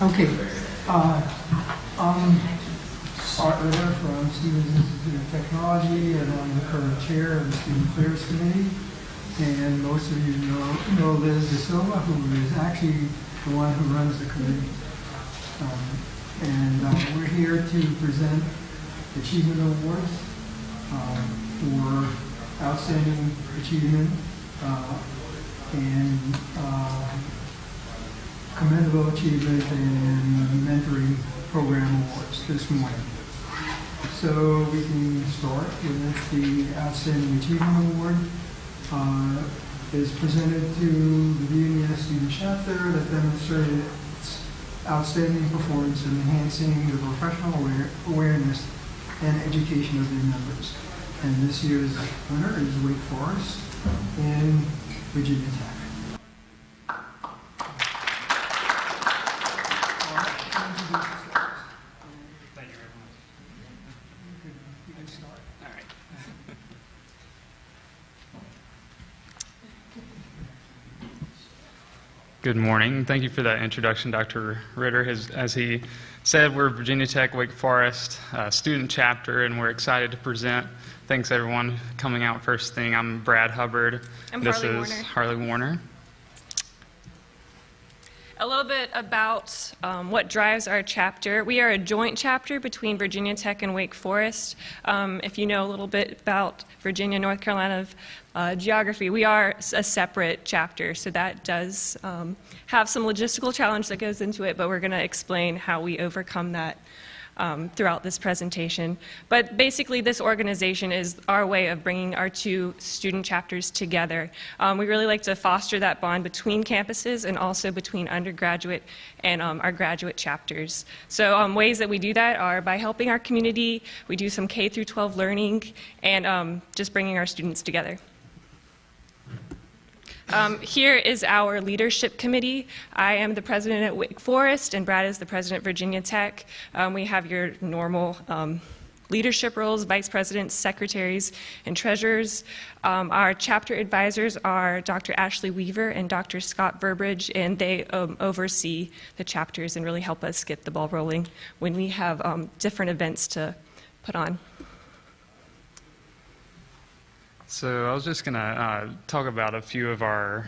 Okay. I'm Art Ritter from Stevens Institute of Technology, and I'm the current chair of the Student Affairs Committee. And most of you know Liz De Silva, who is actually the one who runs the committee. We're here to present achievement awards for outstanding achievement and Commendable Achievement and Mentoring Program Awards this morning. So we can start with the Outstanding Achievement Award. Is presented to the BMES student chapter that demonstrated its outstanding performance in enhancing the professional awareness and education of their members. And this year's winner is Wake Forest and Virginia Tech. Good morning. Thank you for that introduction, Dr. Ritter. As he said, we're Virginia Tech Wake Forest student chapter, and we're excited to present. Thanks, everyone, coming out first thing. I'm Brad Hubbard. I'm this Harley is Warner. Harley Warner. A little bit about what drives our chapter. We are a joint chapter between Virginia Tech and Wake Forest. If you know a little bit about Virginia, North Carolina geography, we are a separate chapter, so that does have some logistical challenge that goes into it, but we're going to explain how we overcome that throughout this presentation. But basically, this organization is our way of bringing our two student chapters together. We really like to foster that bond between campuses and also between undergraduate and our graduate chapters. So ways that we do that are by helping our community. We do some K through 12 learning and just bringing our students together. Here is our leadership committee. I am the president at Wake Forest, and Brad is the president at Virginia Tech. We have your normal leadership roles, vice presidents, secretaries, and treasurers. Our chapter advisors are Dr. Ashley Weaver and Dr. Scott Burbridge, and they oversee the chapters and really help us get the ball rolling when we have different events to put on. So I was just going to talk about a few of our,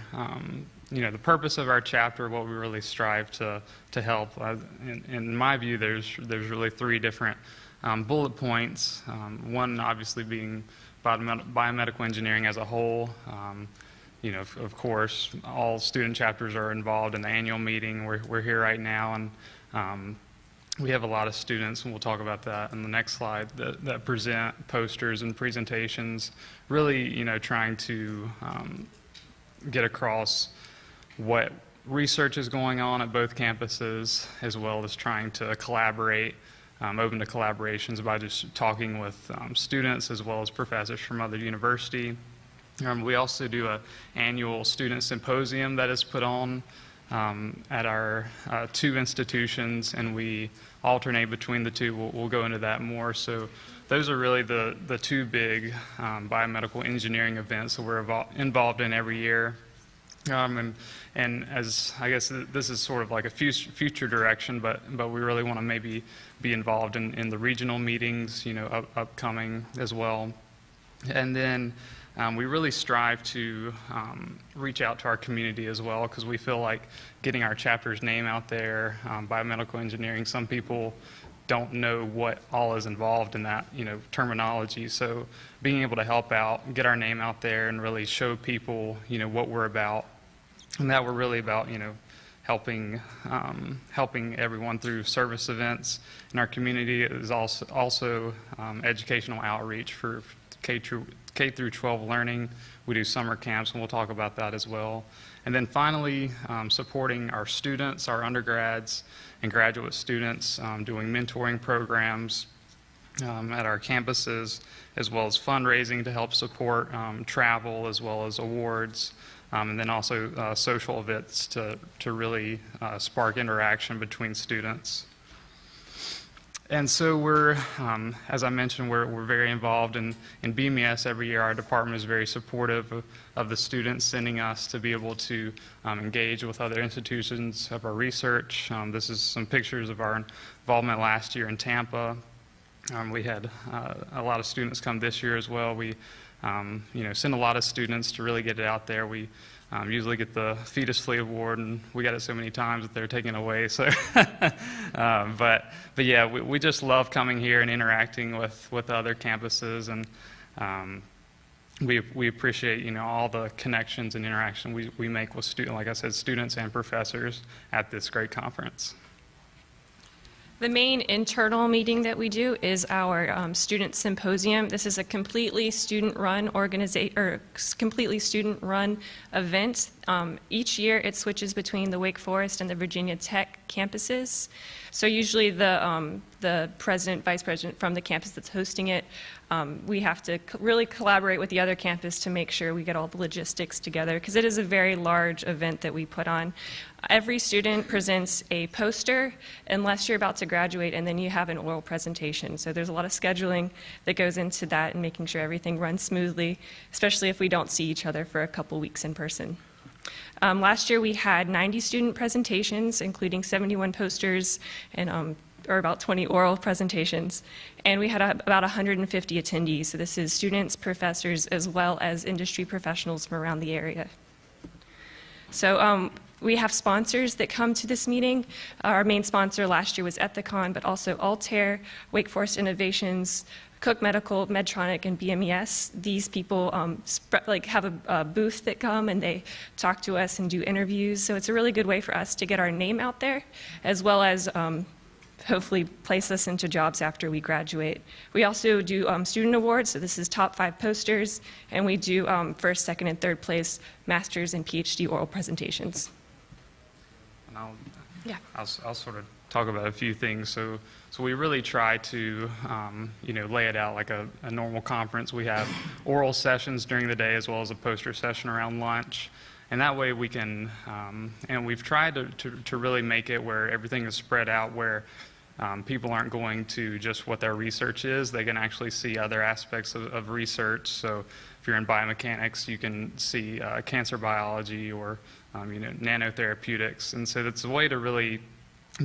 the purpose of our chapter, what we really strive to help. In my view, there's really three different bullet points. One obviously being biomedical engineering as a whole. Of course, all student chapters are involved in the annual meeting. We're here right now, and we have a lot of students, and we'll talk about that in the next slide, that present posters and presentations, really, trying to get across what research is going on at both campuses, as well as trying to collaborate, open to collaborations by just talking with students as well as professors from other universities. We also do an annual student symposium that is put on at our two institutions, and we alternate between the two. We'll go into that more. So those are really the two big biomedical engineering events that we're involved in every year. And as I guess this is sort of like a future direction, but we really want to maybe be involved in the regional meetings, upcoming as well. And then we really strive to reach out to our community as well, because we feel like getting our chapter's name out there, biomedical engineering, some people don't know what all is involved in that, terminology. So being able to help out, get our name out there, and really show people, what we're about, and that we're really about, helping everyone through service events in our community. It is also educational outreach for K through 12 learning. We do summer camps, and we'll talk about that as well. And then finally, supporting our students, our undergrads and graduate students, doing mentoring programs at our campuses, as well as fundraising to help support travel, as well as awards, and then also social events to really spark interaction between students. And so we're, as I mentioned, we're very involved in BMES every year. Our department is very supportive of the students, sending us to be able to engage with other institutions of our research. This is some pictures of our involvement last year in Tampa. We had a lot of students come this year as well. We send a lot of students to really get it out there. We usually get the Fetus Flea Award, and we got it so many times that they're taken away. So, but yeah, we just love coming here and interacting with other campuses, and we appreciate all the connections and interaction we make with like I said, students and professors at this great conference. The main internal meeting that we do is our student symposium. This is a completely student-run completely student-run event. Each year it switches between the Wake Forest and the Virginia Tech campuses. So usually the president, vice president from the campus that's hosting it, we have to really collaborate with the other campus to make sure we get all the logistics together, because it is a very large event that we put on. Every student presents a poster unless you're about to graduate, and then you have an oral presentation. So there's a lot of scheduling that goes into that and making sure everything runs smoothly, especially if we don't see each other for a couple weeks in person. Last year we had 90 student presentations, including 71 posters and or about 20 oral presentations, and we had about 150 attendees. So this is students, professors, as well as industry professionals from around the area. So we have sponsors that come to this meeting. Our main sponsor last year was Ethicon, but also Altair, Wake Forest Innovations, Cook Medical, Medtronic, and BMES. These people have a booth that come and they talk to us and do interviews. So it's a really good way for us to get our name out there, as well as hopefully place us into jobs after we graduate. We also do student awards, so this is top 5 posters, and we do first, second, and third place master's and PhD oral presentations. And I'll sort of talk about a few things. So we really try to lay it out like a normal conference. We have oral sessions during the day as well as a poster session around lunch. And that way we can, and we've tried to really make it where everything is spread out, where people aren't going to just what their research is. They can actually see other aspects of research. So if you're in biomechanics, you can see cancer biology or nanotherapeutics. And so it's a way to really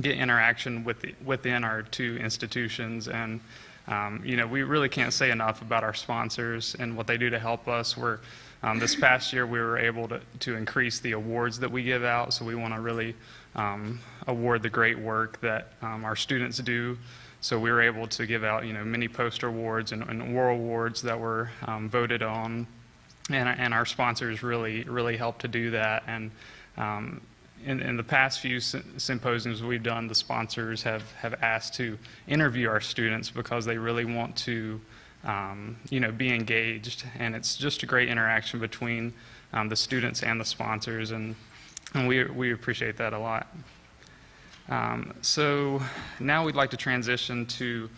get interaction within our 2 institutions. And we really can't say enough about our sponsors and what they do to help us. This past year we were able to increase the awards that we give out, so we want to really award the great work that our students do. So we were able to give out many poster awards and oral awards that were voted on, and our sponsors really helped to do that. And in the past few symposiums we've done, the sponsors have asked to interview our students because they really want to be engaged, and it's just a great interaction between the students and the sponsors, and we appreciate that a lot. So now we'd like to transition to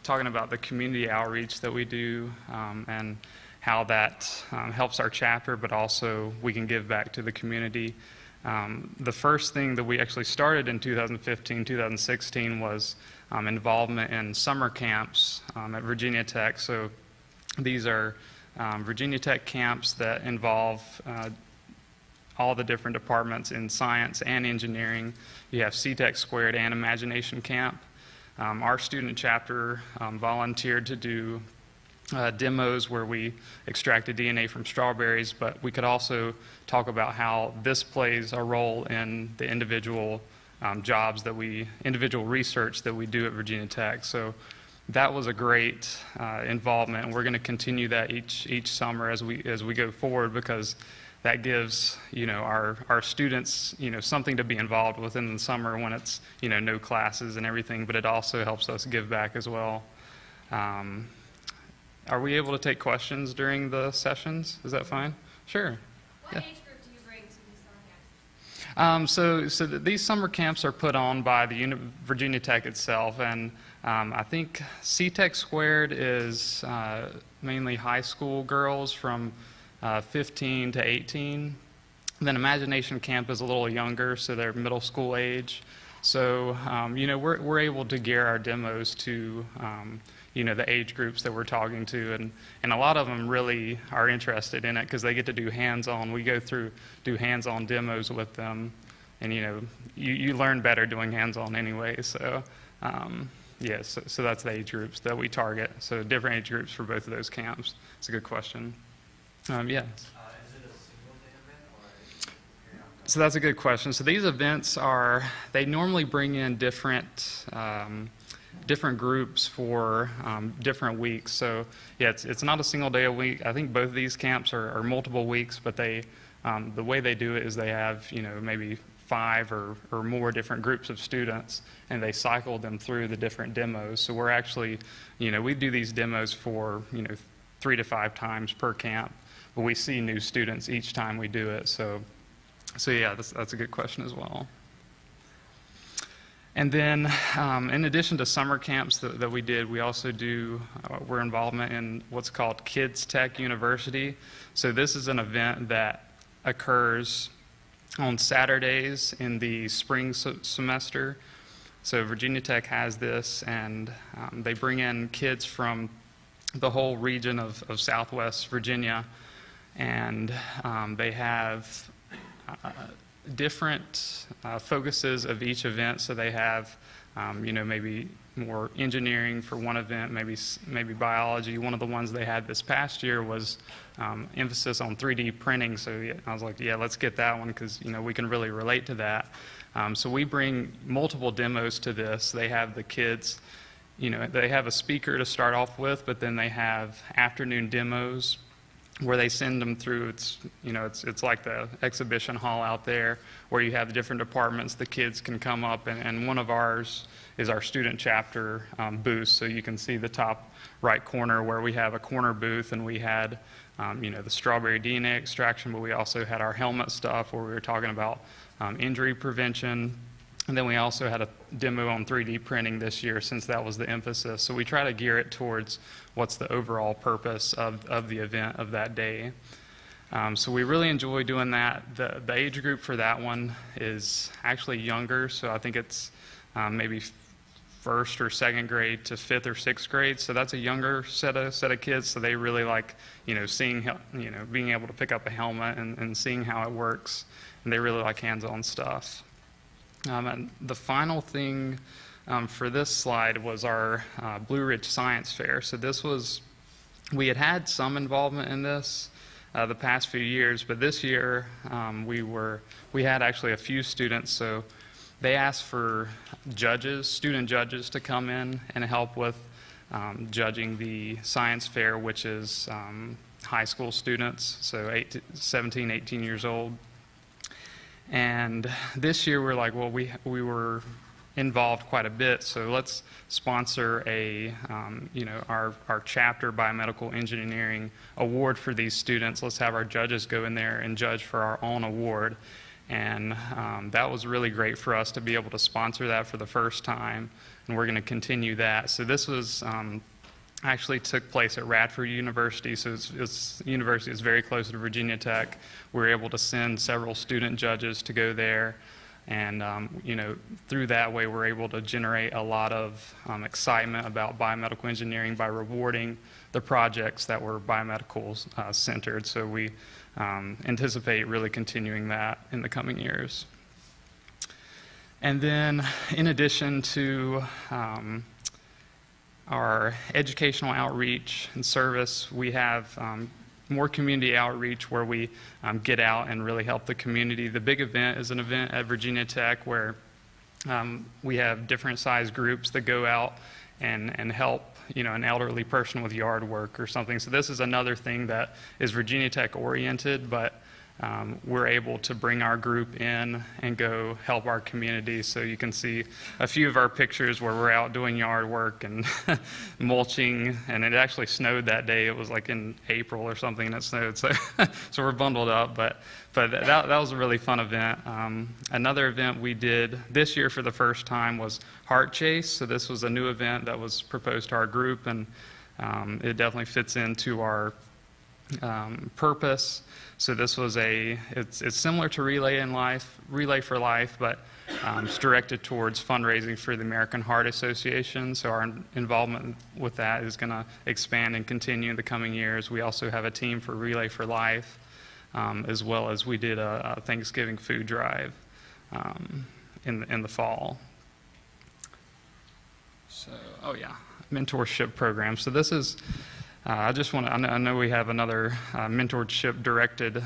talking about the community outreach that we do and how that helps our chapter, but also we can give back to the community. The first thing that we actually started in 2015, 2016 was involvement in summer camps at Virginia Tech. So these are Virginia Tech camps that involve all the different departments in science and engineering. You have CTech Squared and Imagination Camp. Our student chapter volunteered to do demos where we extracted DNA from strawberries, but we could also talk about how this plays a role in the individual individual research that we do at Virginia Tech. So that was a great involvement, and we're going to continue that each summer as we go forward, because that gives our students something to be involved with in the summer when it's no classes and everything, but it also helps us give back as well. Are we able to take questions during the sessions? Is that fine? Sure. What age group do you bring to these summer camps? So these summer camps are put on by the Virginia Tech itself, and I think CTech Squared is mainly high school girls from 15 to 18. Then Imagination Camp is a little younger, so they're middle school age. So, we're able to gear our demos to, the age groups that we're talking to, and a lot of them really are interested in it because they get to do hands-on. We go through, do hands-on demos with them, and, you learn better doing hands-on anyway. So, so that's the age groups that we target. So different age groups for both of those camps. It's a good question. Is it a single day event or? So that's a good question. So these events they normally bring in different groups for different weeks. So it's not a single day a week. I think both of these camps are multiple weeks, but the way they do it is they have, maybe 5 or more different groups of students, and they cycle them through the different demos. So we're actually, we do these demos for, 3 to 5 times per camp, but we see new students each time we do it. So yeah, that's a good question as well. And then, in addition to summer camps that we did, we also do, we're involvement in what's called Kids Tech University. So this is an event that occurs on Saturdays in the spring semester. So Virginia Tech has this, and they bring in kids from the whole region of Southwest Virginia, and they have different focuses of each event. So they have, maybe more engineering for one event, maybe biology. One of the ones they had this past year was emphasis on 3D printing. So I was like, yeah, let's get that one because we can really relate to that. So we bring multiple demos to this. They have the kids, they have a speaker to start off with, but then they have afternoon demos where they send them through. It's like the exhibition hall out there where you have the different departments. The kids can come up, and one of ours is our student chapter booth. So you can see the top right corner where we have a corner booth, and we had the strawberry DNA extraction, but we also had our helmet stuff where we were talking about injury prevention. And then we also had a demo on 3D printing this year since that was the emphasis. So we try to gear it towards what's the overall purpose of the event of that day. So we really enjoy doing that. The age group for that one is actually younger, so I think it's maybe 1st or 2nd grade to 5th or 6th grade. So that's a younger set of kids. So they really like seeing being able to pick up a helmet and seeing how it works, and they really like hands-on stuff. And the final thing for this slide was our Blue Ridge Science Fair. So we had some involvement in this the past few years, but this year we had actually a few students. So they asked for student judges to come in and help with judging the science fair, which is high school students, so 17, 18 years old. And this year we're like, well, we were involved quite a bit, so let's sponsor our chapter biomedical engineering award for these students. Let's have our judges go in there and judge for our own award. And that was really great for us to be able to sponsor that for the first time, and we're going to continue that. So this was actually took place at Radford University, so it's university is very close to Virginia Tech. We were able to send several student judges to go there, and through that way we're able to generate a lot of excitement about biomedical engineering by rewarding the projects that were biomedical centered. So we anticipate really continuing that in the coming years. And then in addition to our educational outreach and service, we have more community outreach where we get out and really help the community. The big event is an event at Virginia Tech where we have different size groups that go out and help an elderly person with yard work or something. So this is another thing that is Virginia Tech oriented, but we're able to bring our group in and go help our community. So you can see a few of our pictures where we're out doing yard work and mulching, and it actually snowed that day. It was like in April or something, and it snowed, so so we're bundled up, but that was a really fun event. Another event we did this year for the first time was Heart Chase. So this was a new event that was proposed to our group, and it definitely fits into our purpose. So this was it's similar to Relay for Life, but It's directed towards fundraising for the American Heart Association, so our involvement with that is going to expand and continue in the coming years. We also have a team for Relay for Life, as well as we did a Thanksgiving food drive in the fall. So, oh yeah, mentorship program. So this is, I just want to, I know we have another mentorship directed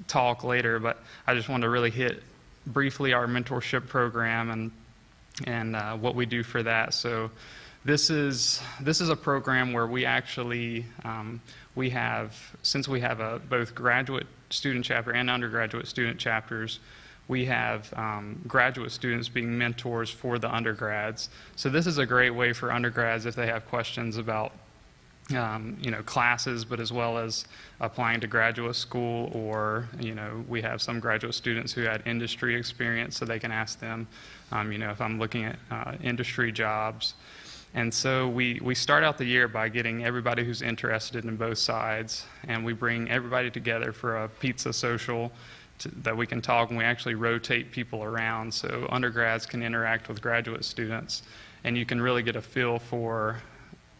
talk later, but I just wanted to really hit briefly our mentorship program and what we do for that. So this is a program where we actually, we have, since we have both graduate student chapter and undergraduate student chapters, we have graduate students being mentors for the undergrads. So this is a great way for undergrads if they have questions about classes, but as well as applying to graduate school, or, we have some graduate students who had industry experience, so they can ask them, if I'm looking at industry jobs. And so we start out the year by getting everybody who's interested in both sides, and we bring everybody together for a pizza social that we can talk, and we actually rotate people around so undergrads can interact with graduate students, and you can really get a feel for,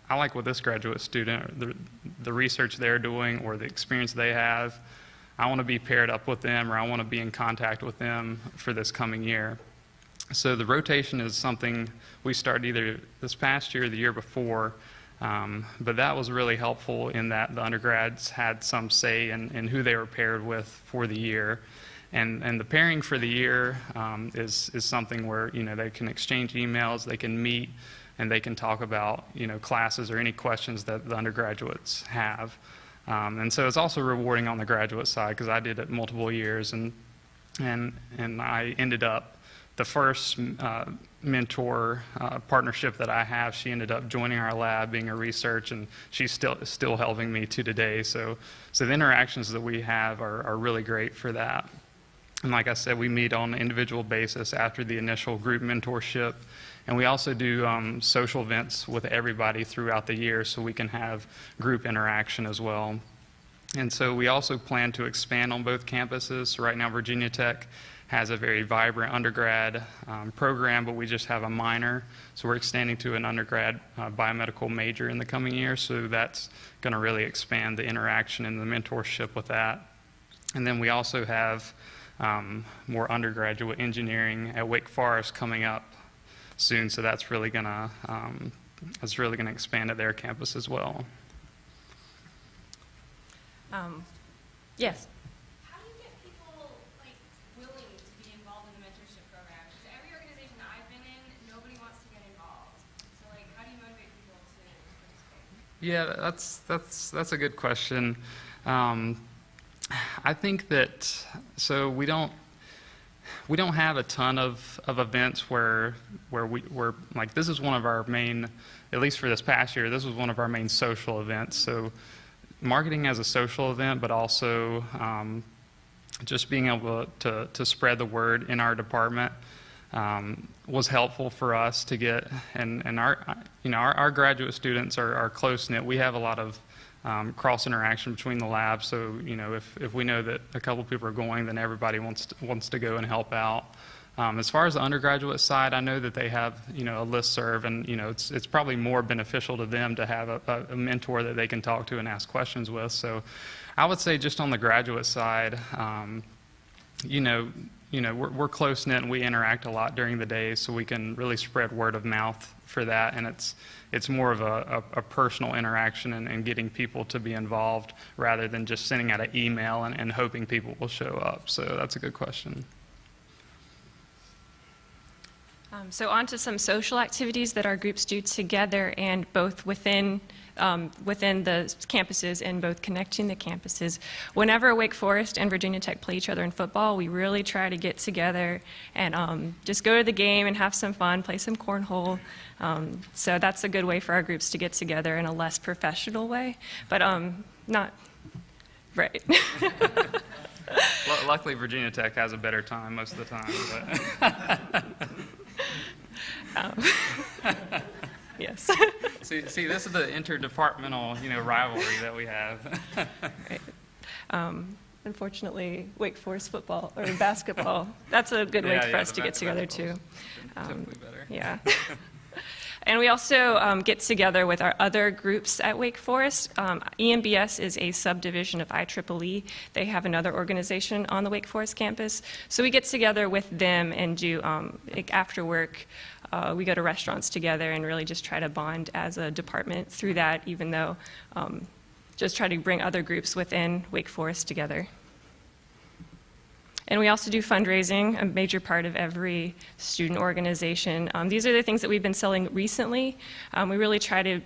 I like what this graduate student, the research they're doing or the experience they have. I want to be paired up with them, or I want to be in contact with them for this coming year. So the rotation is something we started either this past year or the year before, but that was really helpful in that the undergrads had some say in who they were paired with for the year. And the pairing for the year is something where, they can exchange emails, they can meet, and they can talk about, classes or any questions that the undergraduates have. And so it's also rewarding on the graduate side, because I did it multiple years, and I ended up, the first mentor partnership that I have, she ended up joining our lab, being a research, and she's still helping me to today. So the interactions that we have are really great for that. And like I said, we meet on an individual basis after the initial group mentorship. And we also do social events with everybody throughout the year, so we can have group interaction as well. And so we also plan to expand on both campuses. So right now, Virginia Tech has a very vibrant undergrad program, but we just have a minor. So we're extending to an undergrad biomedical major in the coming year. So that's going to really expand the interaction and the mentorship with that. And then we also have more undergraduate engineering at Wake Forest coming up soon. So that's really going to expand at their campus as well. Yes. How do you get people willing to be involved in the mentorship program? Because every organization I've been in, nobody wants to get involved. So how do you motivate people to participate? Yeah, that's a good question. I think that, so we don't have a ton of events where we're like, this is one of our main, at least for this past year, this was one of our main social events. So marketing as a social event, but also just being able to spread the word in our department was helpful for us to get, and our graduate students are close-knit. We have a lot of cross interaction between the labs, so if we know that a couple people are going, then everybody wants to go and help out. As far as the undergraduate side, I know that they have a listserv, and it's probably more beneficial to them to have a mentor that they can talk to and ask questions with. So I would say just on the graduate side, we're close knit and we interact a lot during the day, so we can really spread word of mouth for that, and it's more of a personal interaction and getting people to be involved rather than just sending out an email and hoping people will show up. So that's a good question. So on to some social activities that our groups do together, and both within the campuses and both connecting the campuses. Whenever Wake Forest and Virginia Tech play each other in football, we really try to get together and just go to the game and have some fun, play some cornhole. So that's a good way for our groups to get together in a less professional way, but not right. Luckily, Virginia Tech has a better time most of the time. But yes. See, this is the interdepartmental, rivalry that we have. Right. unfortunately, Wake Forest football or basketball. That's a good way Yeah, for yeah, us the to get together too. Typically better. Yeah. And we also get together with our other groups at Wake Forest. EMBS is a subdivision of IEEE. They have another organization on the Wake Forest campus. So we get together with them and do, like after work, we go to restaurants together and really just try to bond as a department through that, even though just try to bring other groups within Wake Forest together. And we also do fundraising, a major part of every student organization. These are the things that we've been selling recently. We really try to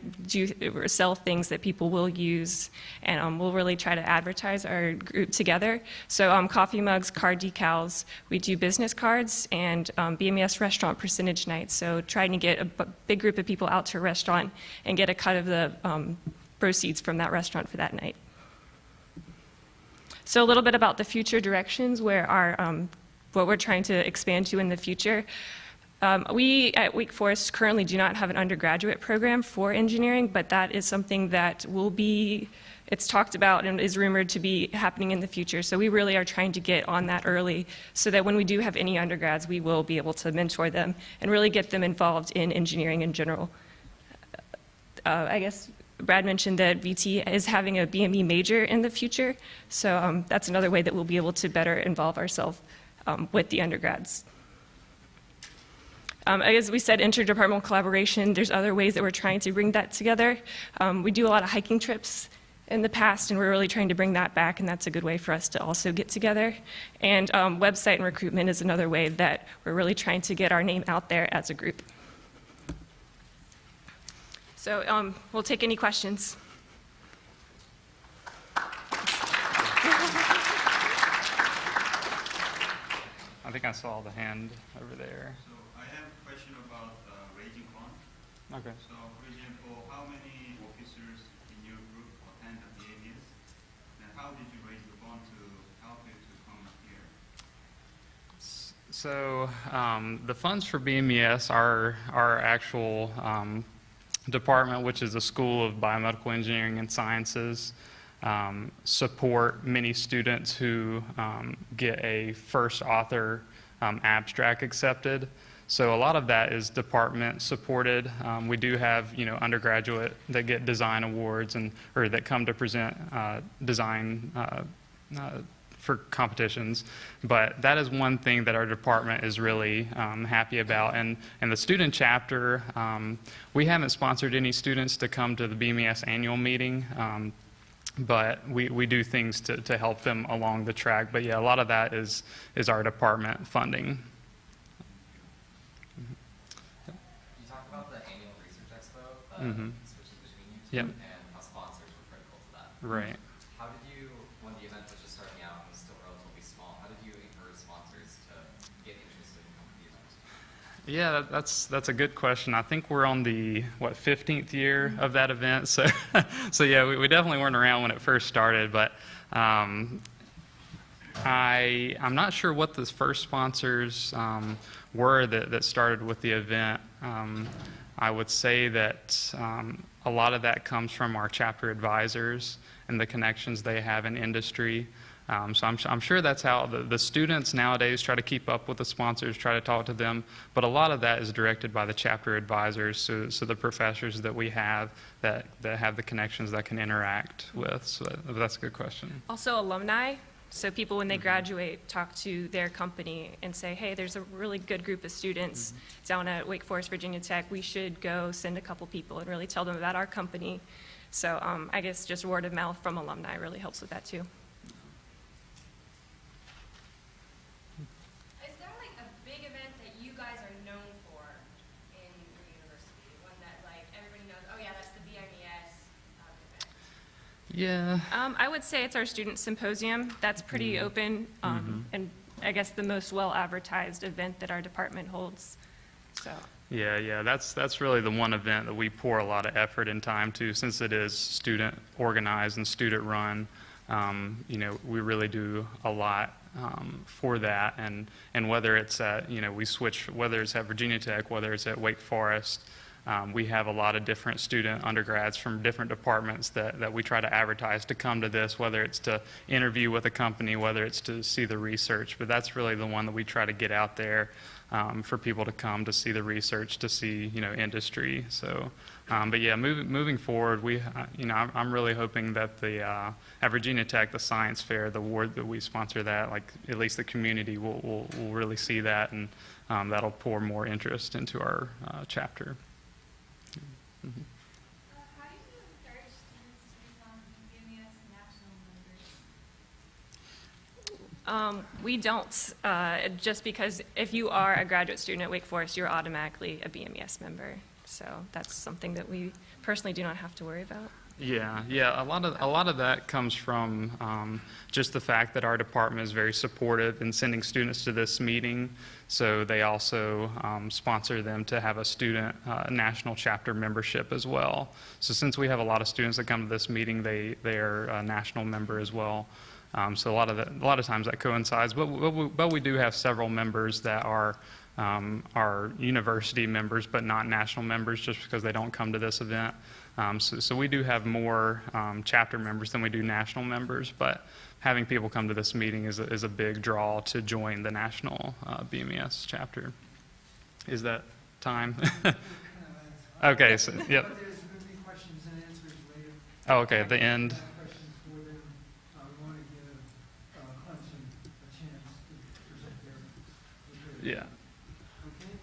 sell things that people will use, and we'll really try to advertise our group together. So coffee mugs, card decals, we do business cards, and BMES restaurant percentage nights. So trying to get a big group of people out to a restaurant and get a cut of the proceeds from that restaurant for that night. So a little bit about the future directions where what we're trying to expand to in the future. We at Wake Forest currently do not have an undergraduate program for engineering, but that is something that it's talked about and is rumored to be happening in the future. So we really are trying to get on that early so that when we do have any undergrads, we will be able to mentor them and really get them involved in engineering in general. I guess Brad mentioned that VT is having a BME major in the future, so that's another way that we'll be able to better involve ourselves with the undergrads. As we said, interdepartmental collaboration, there's other ways that we're trying to bring that together. We do a lot of hiking trips in the past, and we're really trying to bring that back, and that's a good way for us to also get together. And website and recruitment is another way that we're really trying to get our name out there as a group. So we'll take any questions. I think I saw the hand over there. So I have a question about raising funds. Okay. So for example, how many officers in your group attend the BMES? And how did you raise the fund to help you to come here? So the funds for BMES are our actual department, which is a school of biomedical engineering and sciences, support many students who get a first author abstract accepted. So a lot of that is department supported. We do have, undergraduate that get design awards or that come to present design for competitions, but that is one thing that our department is really happy about. And the student chapter, we haven't sponsored any students to come to the BMES annual meeting, but we do things to help them along the track. But yeah, a lot of that is our department funding. You talked about the annual research expo, switches between you two, Yep. and how sponsors were critical to that. Right. How did you, when the event was just starting out and was still relatively small, how did you encourage sponsors to get interested in coming to the event? Yeah, that's a good question. I think we're on the 15th year of that event. So yeah, we definitely weren't around when it first started, but I'm not sure what the first sponsors were that started with the event. I would say that a lot of that comes from our chapter advisors and the connections they have in industry. So I'm sure that's how the students nowadays try to keep up with the sponsors, try to talk to them, but a lot of that is directed by the chapter advisors, so the professors that we have that have the connections that can interact with. So that's a good question. Also alumni. So people, when they graduate, talk to their company and say, hey, there's a really good group of students down at Wake Forest, Virginia Tech. We should go send a couple people and really tell them about our company. So I guess just word of mouth from alumni really helps with that too. Is there like a big event that you guys are known for in your university? One that like everybody knows, oh yeah, that's the BMES event. Yeah. I would say it's our student symposium. That's pretty open and I guess the most well-advertised event that our department holds. So. Yeah, that's really the one event that we pour a lot of effort and time to, since it is student organized and student run. We really do a lot for that, and whether it's at we switch, whether it's at Virginia Tech, whether it's at Wake Forest, We have a lot of different student undergrads from different departments that we try to advertise to come to this, whether it's to interview with a company, whether it's to see the research. But that's really the one that we try to get out there for people to come to see the research, to see, industry. So, but yeah, moving forward, I'm really hoping that at Virginia Tech, the Science Fair, the award that we sponsor that, like at least the community will really see that, and that'll pour more interest into our chapter. Mm-hmm. How do you encourage students to become BMES national members? We don't, just because if you are a graduate student at Wake Forest, you're automatically a BMES member. So that's something that we personally do not have to worry about. Yeah. A lot of that comes from just the fact that our department is very supportive in sending students to this meeting. So they also sponsor them to have a student national chapter membership as well. So since we have a lot of students that come to this meeting, they are a national member as well. So a lot of times that coincides. But we do have several members that are university members, but not national members, just because they don't come to this event. So we do have more chapter members than we do national members, but having people come to this meeting is a big draw to join the national BMES chapter. Is that time? Okay, so, yep. But there's going to be questions and answers later. Oh, okay, at the end. Questions for them. We want to give Clemson a chance to present their. Yeah. Okay?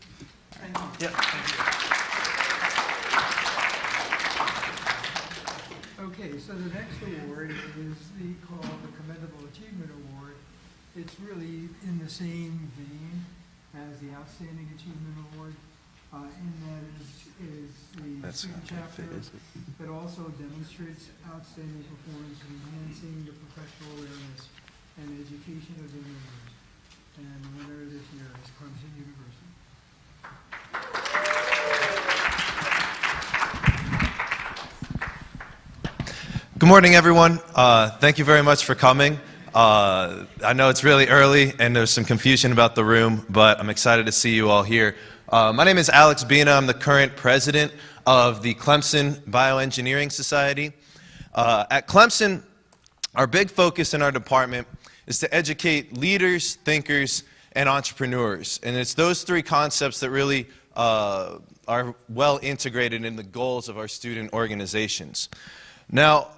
Thank you. Yep. Thank you. Okay, so the next award is called the Commendable Achievement Award. It's really in the same vein as the Outstanding Achievement Award, in that it is the student chapter that also demonstrates outstanding performance in enhancing the professional awareness and education of their members. And the winner this year is Clemson University. Good morning, everyone. Thank you very much for coming. I know it's really early and there's some confusion about the room, but I'm excited to see you all here. My name is Alex Bina. I'm the current president of the Clemson Bioengineering Society. At Clemson, our big focus in our department is to educate leaders, thinkers, and entrepreneurs. And it's those three concepts that really are well integrated in the goals of our student organizations. Now,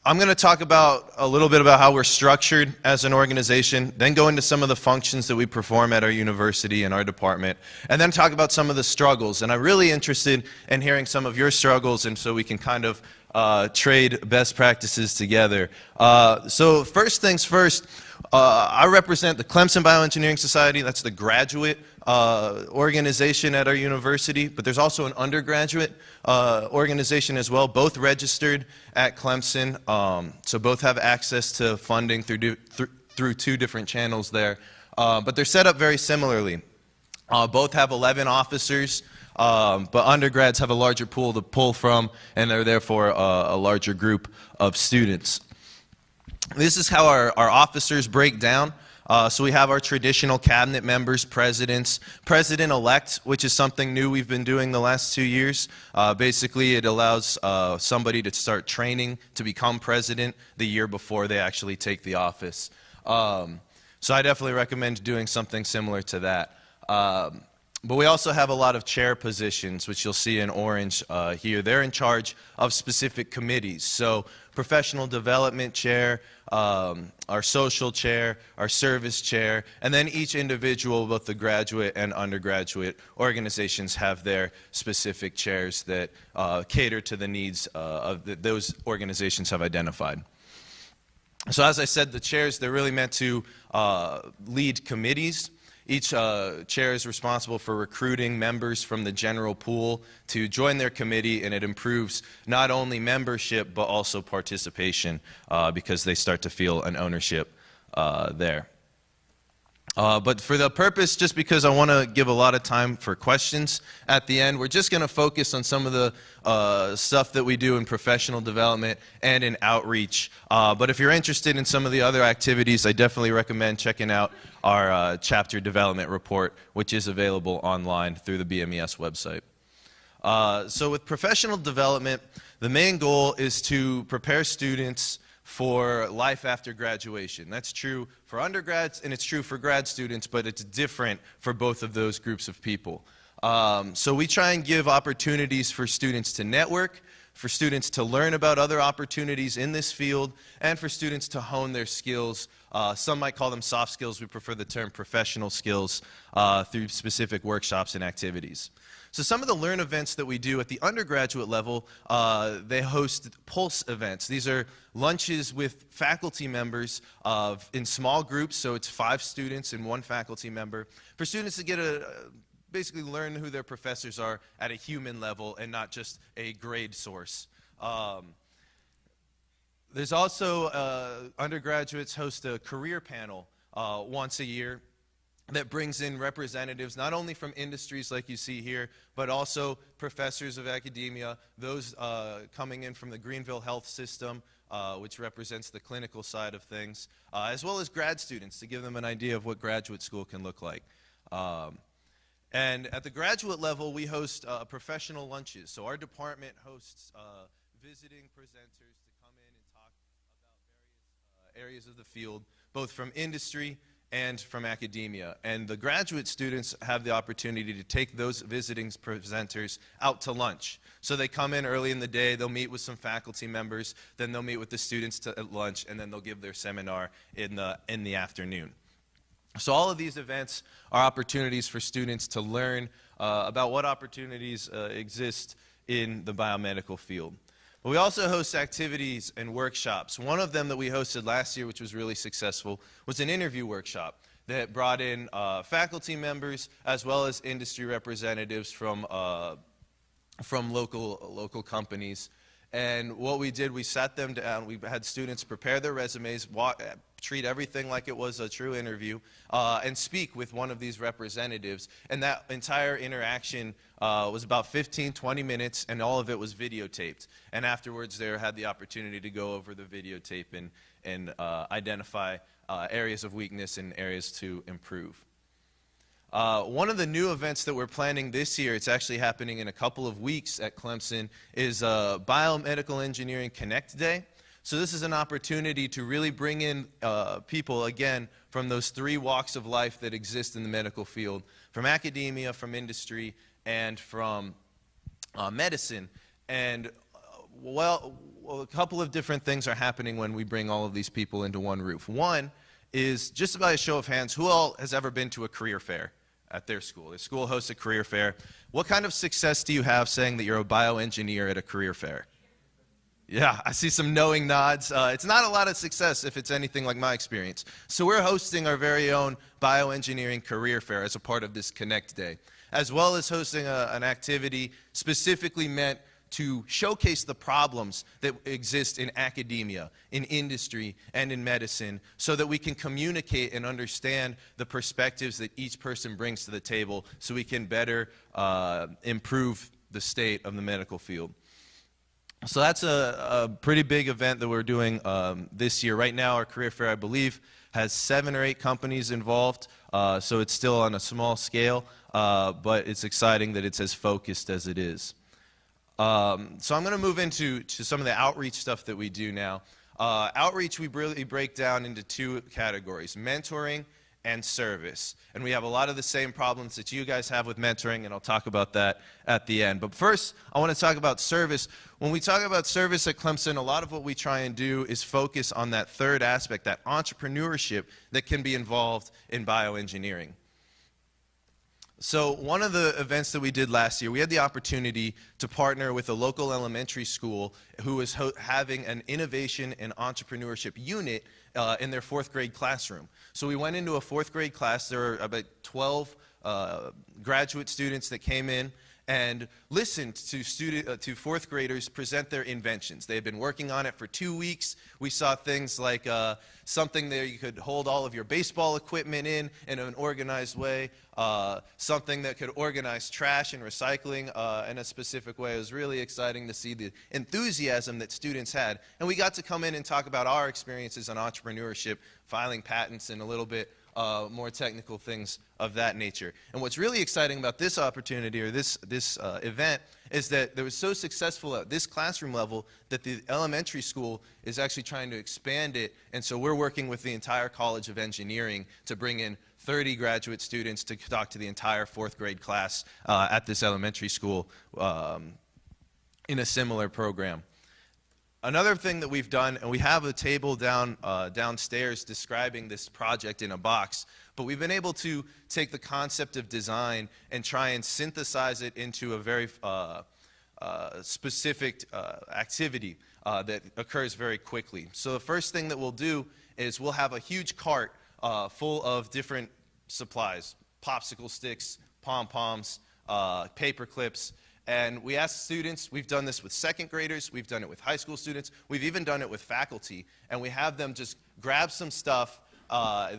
I'm going to talk about a little bit about how we're structured as an organization, then go into some of the functions that we perform at our university and our department, and then talk about some of the struggles. And I'm really interested in hearing some of your struggles, and so we can kind of trade best practices together. So first things first, I represent the Clemson Bioengineering Society. That's the graduate organization at our university, but there's also an undergraduate organization as well, both registered at Clemson, so both have access to funding through two different channels there, but they're set up very similarly. Both have 11 officers, but undergrads have a larger pool to pull from, and they're therefore a larger group of students. This is how our officers break down. So we have our traditional cabinet members, presidents, president-elect, which is something new we've been doing the last 2 years. Basically, it allows somebody to start training to become president the year before they actually take the office. So I definitely recommend doing something similar to that. But we also have a lot of chair positions, which you'll see in orange here. They're in charge of specific committees. So professional development chair, our social chair, our service chair, and then each individual, both the graduate and undergraduate organizations, have their specific chairs that cater to the needs of those organizations have identified. So as I said, the chairs, they're really meant to lead committees. Each chair is responsible for recruiting members from the general pool to join their committee, and it improves not only membership but also participation because they start to feel an ownership there. But for the purpose, just because I want to give a lot of time for questions at the end, we're just going to focus on some of the stuff that we do in professional development and in outreach. But if you're interested in some of the other activities, I definitely recommend checking out our chapter development report, which is available online through the BMES website. So with professional development, the main goal is to prepare students for life after graduation. That's true for undergrads and it's true for grad students, but it's different for both of those groups of people. So we try and give opportunities for students to network, for students to learn about other opportunities in this field, and for students to hone their skills. Some might call them soft skills. We prefer the term professional skills through specific workshops and activities. So some of the Learn events that we do at the undergraduate level, they host Pulse events. These are lunches with faculty members in small groups, so it's 5 students and 1 faculty member, for students to get basically learn who their professors are at a human level and not just a grade source. There's also, undergraduates host a career panel once a year that brings in representatives not only from industries like you see here, but also professors of academia, those coming in from the Greenville Health System, which represents the clinical side of things, as well as grad students to give them an idea of what graduate school can look like. And at the graduate level, we host professional lunches. So our department hosts visiting presenters to come in and talk about various areas of the field, both from industry and from academia. And the graduate students have the opportunity to take those visiting presenters out to lunch. So they come in early in the day, they'll meet with some faculty members, then they'll meet with the students at lunch, and then they'll give their seminar in the afternoon. So all of these events are opportunities for students to learn about what opportunities exist in the biomedical field. But we also host activities and workshops. One of them that we hosted last year, which was really successful, was an interview workshop that brought in faculty members as well as industry representatives from local companies. And what we did, we sat them down, we had students prepare their resumes, treat everything like it was a true interview, and speak with one of these representatives. And that entire interaction was about 15, 20 minutes, and all of it was videotaped. And afterwards, they had the opportunity to go over the videotape and identify areas of weakness and areas to improve. One of the new events that we're planning this year, it's actually happening in a couple of weeks at Clemson, is Biomedical Engineering Connect Day. So this is an opportunity to really bring in people, again, from those 3 walks of life that exist in the medical field, from academia, from industry, and from medicine. And well, a couple of different things are happening when we bring all of these people into one roof. One is, just by a show of hands, who all has ever been to a career fair at their school? Their school hosts a career fair. What kind of success do you have saying that you're a bioengineer at a career fair? Yeah, I see some knowing nods. It's not a lot of success if it's anything like my experience. So we're hosting our very own bioengineering career fair as a part of this Connect Day, as well as hosting an activity specifically meant to showcase the problems that exist in academia, in industry, and in medicine, so that we can communicate and understand the perspectives that each person brings to the table so we can better improve the state of the medical field. So that's a pretty big event that we're doing this year. Right now, our career fair, I believe, has 7 or 8 companies involved, so it's still on a small scale, but it's exciting that it's as focused as it is. So I'm going to move into some of the outreach stuff that we do now. Outreach we really break down into 2 categories, mentoring and service. And we have a lot of the same problems that you guys have with mentoring, and I'll talk about that at the end. But first, I want to talk about service. When we talk about service at Clemson, a lot of what we try and do is focus on that third aspect, that entrepreneurship that can be involved in bioengineering. So one of the events that we did last year, we had the opportunity to partner with a local elementary school who was having an innovation and entrepreneurship unit in their 4th grade classroom. So we went into a 4th grade class. There were about 12 graduate students that came in and listened to 4th graders present their inventions. They had been working on it for 2 weeks. We saw things like something there you could hold all of your baseball equipment in an organized way, something that could organize trash and recycling in a specific way. It was really exciting to see the enthusiasm that students had. And we got to come in and talk about our experiences on entrepreneurship, filing patents, and a little bit more technical things of that nature. And what's really exciting about this opportunity or this event is that it was so successful at this classroom level that the elementary school is actually trying to expand it. And so we're working with the entire College of Engineering to bring in 30 graduate students to talk to the entire 4th grade class at this elementary school in a similar program. Another thing that we've done, and we have a table downstairs describing this project in a box, but we've been able to take the concept of design and try and synthesize it into a very specific activity that occurs very quickly. So the first thing that we'll do is we'll have a huge cart full of different supplies, popsicle sticks, pom-poms, paper clips. And we ask students, we've done this with 2nd graders, we've done it with high school students, we've even done it with faculty, and we have them just grab some stuff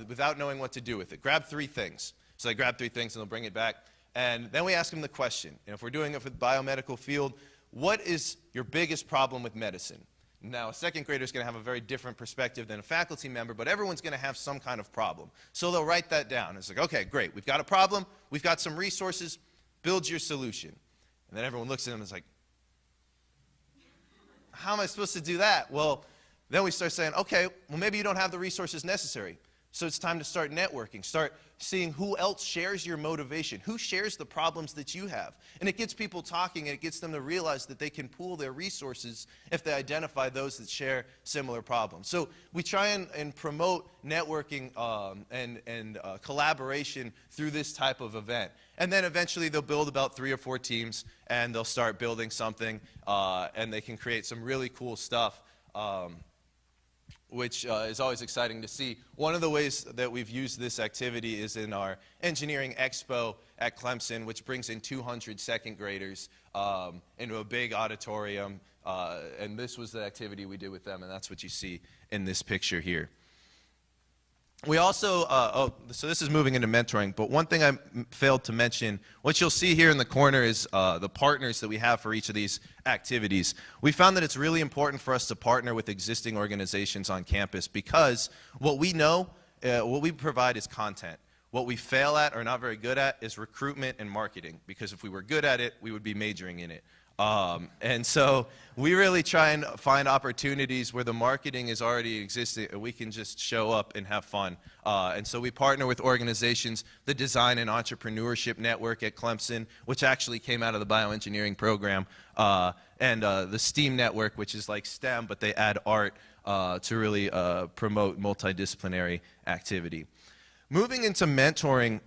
without knowing what to do with it. Grab 3 things. So they grab 3 things and they'll bring it back. And then we ask them the question, and if we're doing it for the biomedical field, what is your biggest problem with medicine? Now, a 2nd grader is going to have a very different perspective than a faculty member, but everyone's going to have some kind of problem. So they'll write that down. It's like, okay, great, we've got a problem, we've got some resources, build your solution. And then everyone looks at them and is like, how am I supposed to do that? Well, then we start saying, okay, well, maybe you don't have the resources necessary. So it's time to start networking, start seeing who else shares your motivation, who shares the problems that you have. And it gets people talking, and it gets them to realize that they can pool their resources if they identify those that share similar problems. So we try and promote networking and collaboration through this type of event. And then eventually they'll build about 3 or 4 teams, and they'll start building something, and they can create some really cool stuff. Which is always exciting to see. One of the ways that we've used this activity is in our engineering expo at Clemson, which brings in 200 2nd graders into a big auditorium. And this was the activity we did with them, and that's what you see in this picture here. We also, so this is moving into mentoring, but one thing I failed to mention, what you'll see here in the corner is the partners that we have for each of these activities. We found that it's really important for us to partner with existing organizations on campus because what we know, what we provide is content. What we fail at or not very good at is recruitment and marketing, because if we were good at it, we would be majoring in it. And so we really try and find opportunities where the marketing is already existing and we can just show up and have fun. And so we partner with organizations, the Design and Entrepreneurship Network at Clemson, which actually came out of the bioengineering program, and the STEAM Network, which is like STEM, but they add art to really promote multidisciplinary activity. Moving into mentoring,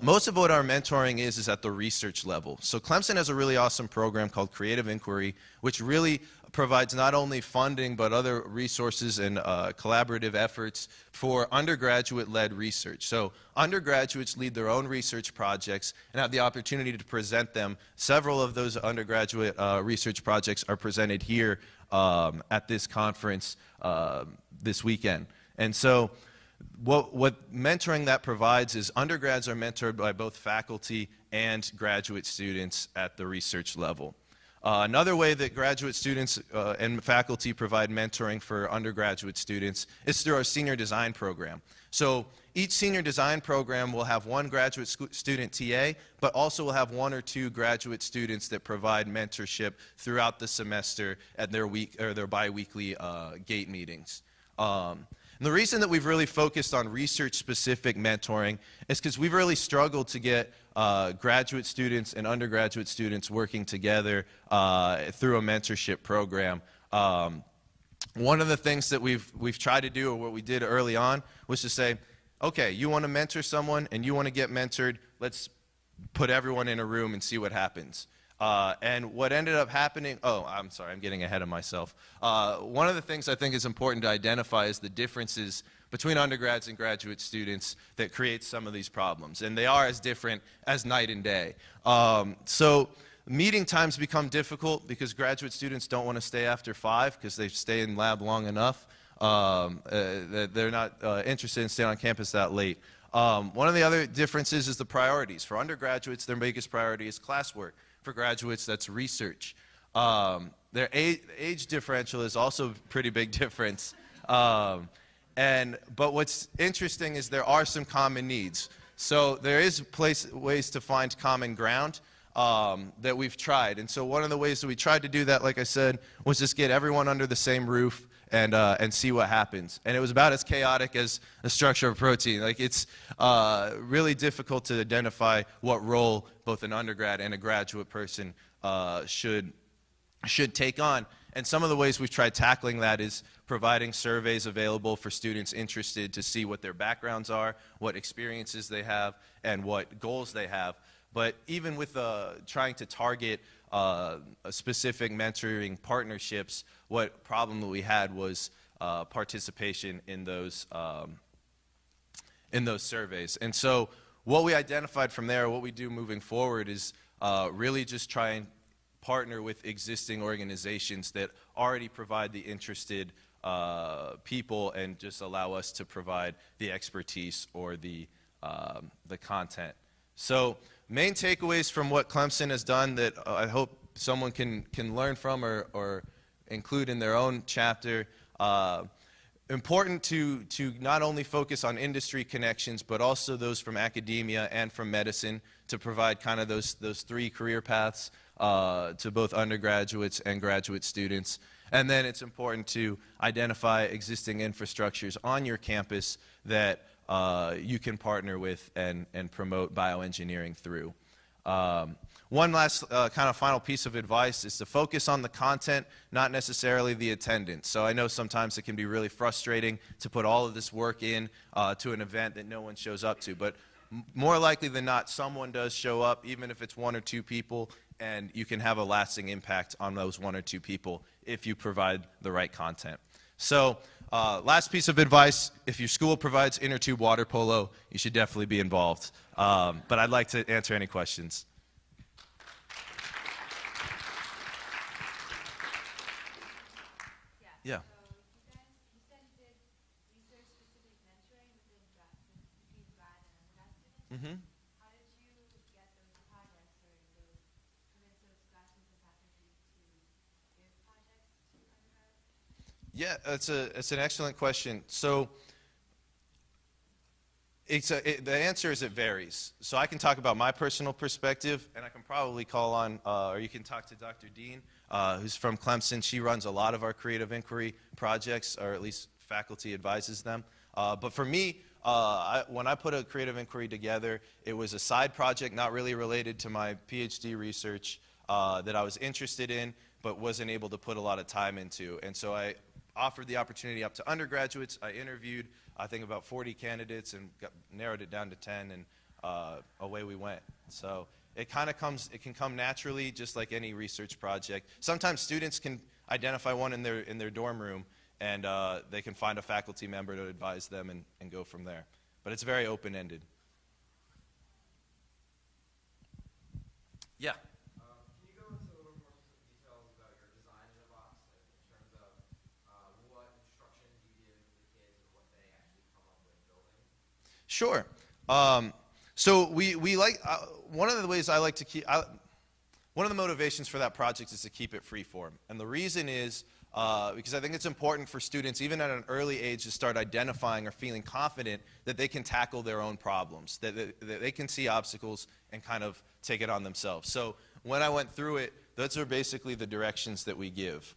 most of what our mentoring is at the research level. So Clemson has a really awesome program called Creative Inquiry, which really provides not only funding but other resources and collaborative efforts for undergraduate-led research. So undergraduates lead their own research projects and have the opportunity to present them. Several of those undergraduate research projects are presented here at this conference this weekend. And so what mentoring that provides is undergrads are mentored by both faculty and graduate students at the research level. Another way that graduate students and faculty provide mentoring for undergraduate students is through our senior design program. So each senior design program will have one graduate student TA, but also will have 1 or 2 graduate students that provide mentorship throughout the semester at their bi-weekly gate meetings. And the reason that we've really focused on research-specific mentoring is because we've really struggled to get graduate students and undergraduate students working together through a mentorship program. One of the things that we've tried to do, or what we did early on, was to say, okay, you want to mentor someone and you want to get mentored, let's put everyone in a room and see what happens. And what ended up happening, I'm sorry, I'm getting ahead of myself. One of the things I think is important to identify is the differences between undergrads and graduate students that create some of these problems. And they are as different as night and day. So meeting times become difficult because graduate students don't want to stay after 5 because they stay in lab long enough. They're not interested in staying on campus that late. One of the other differences is the priorities. For undergraduates, their biggest priority is classwork. For graduates, that's research. Their age differential is also a pretty big difference. But what's interesting is there are some common needs. So there is ways to find common ground that we've tried. And so one of the ways that we tried to do that, like I said, was just get everyone under the same roof and see what happens. And it was about as chaotic as the structure of a protein. Like, it's really difficult to identify what role both an undergrad and a graduate person should take on. And some of the ways we've tried tackling that is providing surveys available for students interested to see what their backgrounds are, what experiences they have, and what goals they have. But even with trying to target specific mentoring partnerships, what problem that we had was participation in those surveys. And so what we identified from there, what we do moving forward, is really just try and partner with existing organizations that already provide the interested people and just allow us to provide the expertise or the content. So main takeaways from what Clemson has done that I hope someone can learn from or include in their own chapter. Important to not only focus on industry connections, but also those from academia and from medicine to provide kind of those three career paths to both undergraduates and graduate students. And then it's important to identify existing infrastructures on your campus that you can partner with and promote bioengineering through. One last kind of final piece of advice is to focus on the content, not necessarily the attendance. So I know sometimes it can be really frustrating to put all of this work in to an event that no one shows up to. But more likely than not, someone does show up, even if it's one or two people, and you can have a lasting impact on those one or two people if you provide the right content. So last piece of advice, if your school provides inner tube water polo, you should definitely be involved. But I'd like to answer any questions. Yeah. So you said you did research-specific mentoring between grad and undergrad students. Mm-hmm. How did you get those projects or convince those grad students and faculty to give projects to undergrad? Yeah, it's an excellent question. So the answer is it varies. So I can talk about my personal perspective, and I can probably call on, or you can talk to Dr. Dean, who's from Clemson. She runs a lot of our creative inquiry projects, or at least faculty advises them. But for me, when I put a creative inquiry together, it was a side project not really related to my PhD research that I was interested in, but wasn't able to put a lot of time into. And so I offered the opportunity up to undergraduates. I interviewed, I think, about 40 candidates and narrowed it down to 10, and away we went. So it can come naturally, just like any research project. Sometimes students can identify one in their dorm room, and they can find a faculty member to advise them and go from there. But it's very open-ended. Yeah. Can you go into a little more specific details about your design in a box, like in terms of what instructions you give the kids and what they actually come up with building? Sure. So we like, one of the ways I like to keep, one of the motivations for that project is to keep it free form. And the reason is because I think it's important for students, even at an early age, to start identifying or feeling confident that they can tackle their own problems, that they can see obstacles and kind of take it on themselves. So when I went through it, those are basically the directions that we give.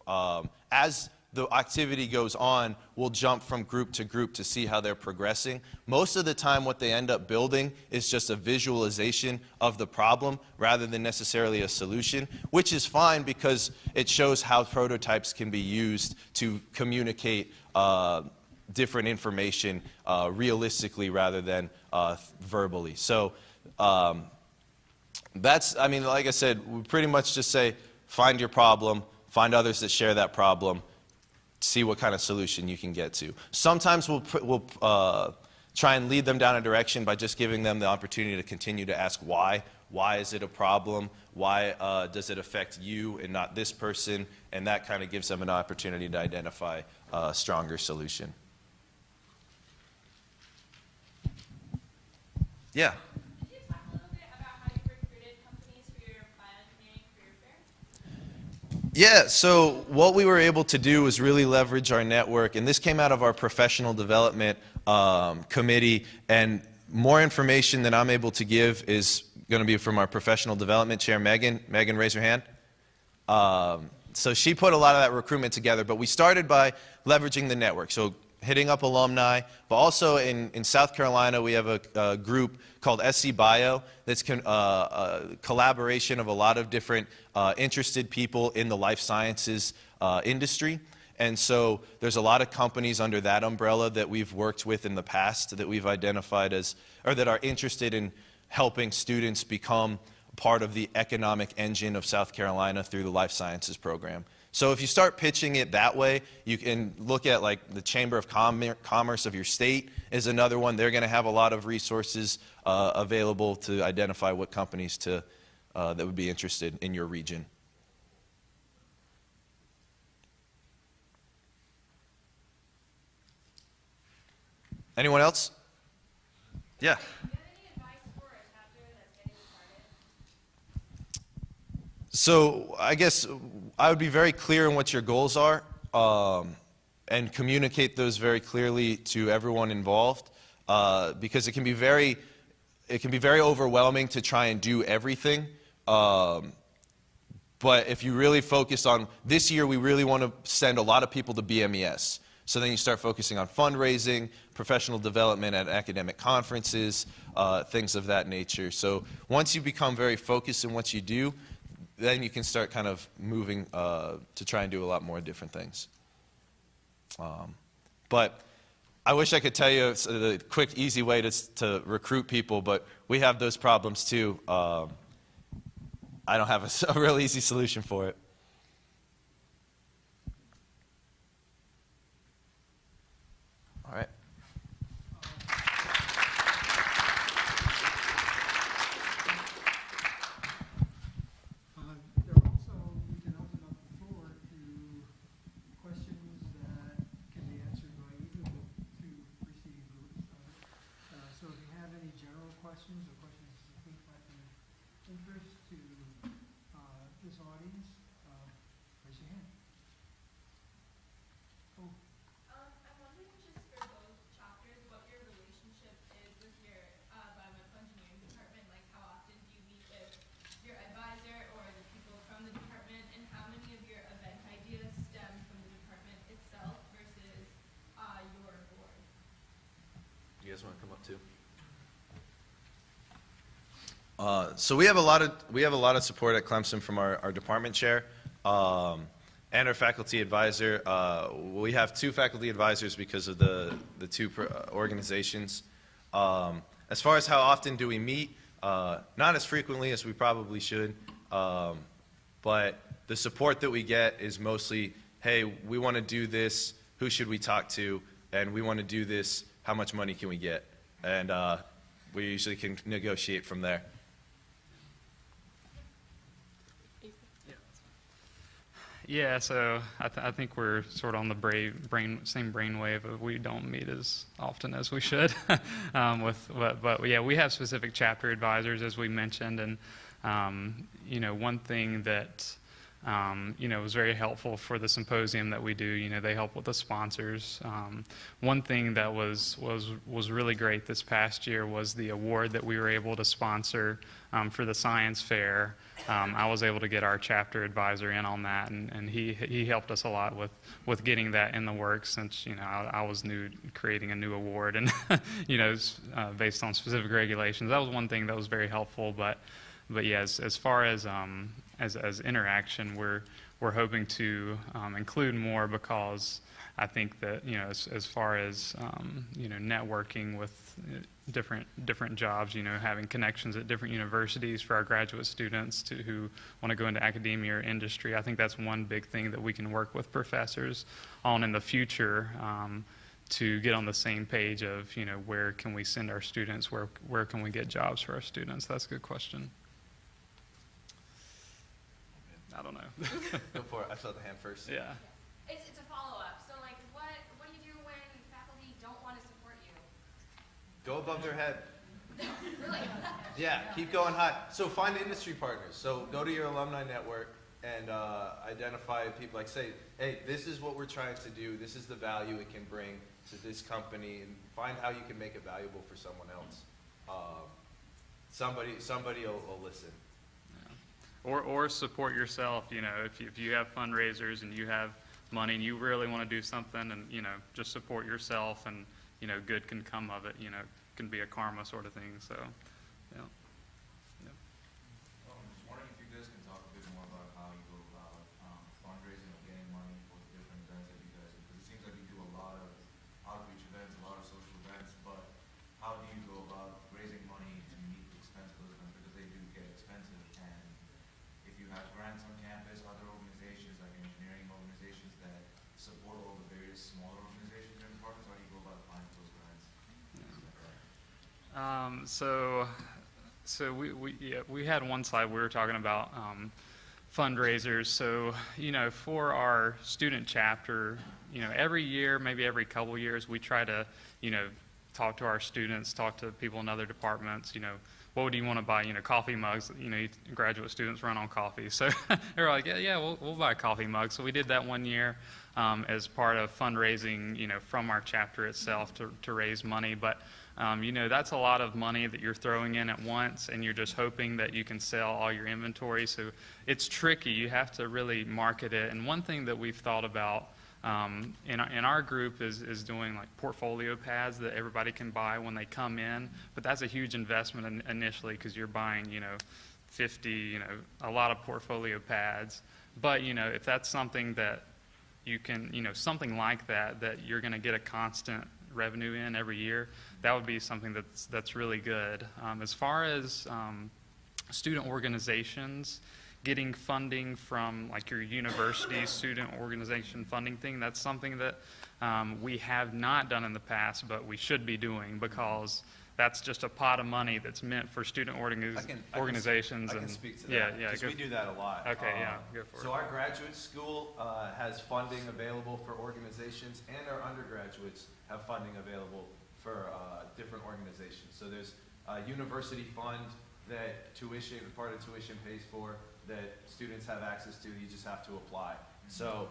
As the activity goes on, we'll jump from group to group to see how they're progressing. Most of the time, what they end up building is just a visualization of the problem rather than necessarily a solution, which is fine because it shows how prototypes can be used to communicate different information realistically rather than verbally. So that's, I mean, like I said, we pretty much just say, find your problem, find others that share that problem, see what kind of solution you can get to. Sometimes we'll try and lead them down a direction by just giving them the opportunity to continue to ask why. Why is it a problem? Why does it affect you and not this person? And that kind of gives them an opportunity to identify a stronger solution. Yeah. Could you talk a little bit about how you recruited companies for your bioengineering career fair? Yeah, so what we were able to do was really leverage our network, and this came out of our professional development committee, and more information than I'm able to give is going to be from our professional development chair, Megan. Megan, raise your hand. So she put a lot of that recruitment together, but we started by leveraging the network. So hitting up alumni, but also in South Carolina, we have a group called SC Bio that's a collaboration of a lot of different interested people in the life sciences industry. And so there's a lot of companies under that umbrella that we've worked with in the past that we've identified as, or that are interested in helping students become part of the economic engine of South Carolina through the life sciences program. So if you start pitching it that way, you can look at like the Chamber of Commerce of your state is another one. They're going to have a lot of resources available to identify what companies that would be interested in your region. Anyone else? Yeah. Do you have any advice for a chapter that's getting started? So I guess I would be very clear in what your goals are and communicate those very clearly to everyone involved because it can be very overwhelming to try and do everything. But if you really focus on this year, we really want to send a lot of people to BMES. So then you start focusing on fundraising, professional development at academic conferences, things of that nature. So once you become very focused in what you do, then you can start kind of moving to try and do a lot more different things. But I wish I could tell you the quick, easy way to recruit people, but we have those problems too. I don't have a real easy solution for it. All right. There also, we can open up the floor to questions that can be answered by either of the two preceding groups. So if you have any general questions or questions that you think might be of interest to this audience, raise your hand. Oh. I'm wondering just for both chapters what your relationship is with your biomedical engineering department. Like how often do you meet with your advisor or the people from the department, and how many of your event ideas stem from the department itself versus your board? You guys want to come up too? So we have a lot of support at Clemson from our department chair and our faculty advisor. We have two faculty advisors because of the two organizations. As far as how often do we meet, not as frequently as we probably should, but the support that we get is mostly, hey, we want to do this, who should we talk to, and we want to do this, how much money can we get? And we usually can negotiate from there. Yeah, so I think we're sort of on the same brainwave of we don't meet as often as we should. But yeah, we have specific chapter advisors, as we mentioned, and one thing that was very helpful for the symposium that we do. They help with the sponsors. One thing that was really great this past year was the award that we were able to sponsor for the science fair. I was able to get our chapter advisor in on that, and he helped us a lot with getting that in the works, since I was new creating a new award, and based on specific regulations. That was one thing that was very helpful. But yeah, as far as interaction, we're hoping to include more, because I think that as far as networking with different jobs, having connections at different universities for our graduate students who want to go into academia or industry, I think that's one big thing that we can work with professors on in the future, to get on the same page of where can we send our students, where can we get jobs for our students. That's a good question. I don't know. Go for it. I saw the hand first. Yeah. It's a follow-up. So like what do you do when faculty don't want to support you? Go above their head. Really? Yeah, keep going high. So find industry partners. So go to your alumni network and identify people, like say, hey, this is what we're trying to do, this is the value it can bring to this company, and find how you can make it valuable for someone else. Somebody will listen. Or support yourself, you know, if you have fundraisers and you have money and you really want to do something, and, you know, just support yourself, and, you know, good can come of it, you know, it can be a karma sort of thing, so, yeah. Just wondering if you guys can talk a bit more about how you go about fundraising or getting money for the different events that you guys do, because it seems like you do a lot of outreach events, a lot of social events, but how do you go about raising money to meet the expense of those events, because they do get expensive, and if you have grants on campus, other organizations like engineering organizations that support all the various smaller organizations in departments, how do you go about applying for those grants? So we had one slide we were talking about fundraisers. So, you know, for our student chapter, you know, every year, maybe every couple years, we try to, you know, talk to our students, talk to people in other departments, you know, what do you want to buy? You know, coffee mugs. You know, graduate students run on coffee. So they're like, yeah, we'll buy a coffee mug. So we did that one year as part of fundraising, you know, from our chapter itself to raise money. But, you know, that's a lot of money that you're throwing in at once, and you're just hoping that you can sell all your inventory. So it's tricky. You have to really market it. And one thing that we've thought about in our group is doing like portfolio pads that everybody can buy when they come in, but that's a huge investment initially, because you're buying, you know, 50, you know, a lot of portfolio pads. But, you know, if that's something that you can, you know, something like that you're going to get a constant revenue in every year, that would be something that's really good. As far as student organizations, getting funding from like your university student organization funding thing, that's something that we have not done in the past, but we should be doing, because that's just a pot of money that's meant for student organizations. I can speak to that, because we do that a lot. Okay, yeah, go for it. So our graduate school has funding available for organizations, and our undergraduates have funding available for different organizations. So there's a university fund that part of tuition pays for, that students have access to. You just have to apply. So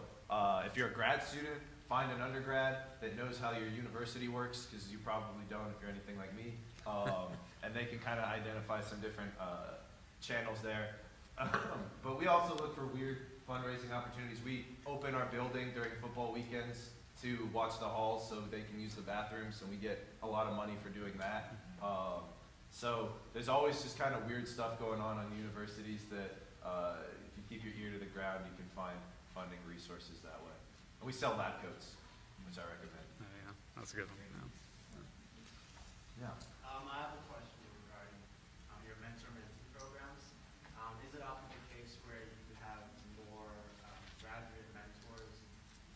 if you're a grad student, find an undergrad that knows how your university works, because you probably don't if you're anything like me, and they can kind of identify some different channels there. But we also look for weird fundraising opportunities. We open our building during football weekends to watch the halls so they can use the bathrooms, and we get a lot of money for doing that. So there's always just kind of weird stuff going on universities that if you keep your ear to the ground, you can find funding resources that way. And we sell lab coats, which I recommend. Oh, yeah, that's a good one. Yeah. I have a question regarding your mentor-mentee programs. Is it often the case where you have more graduate mentors,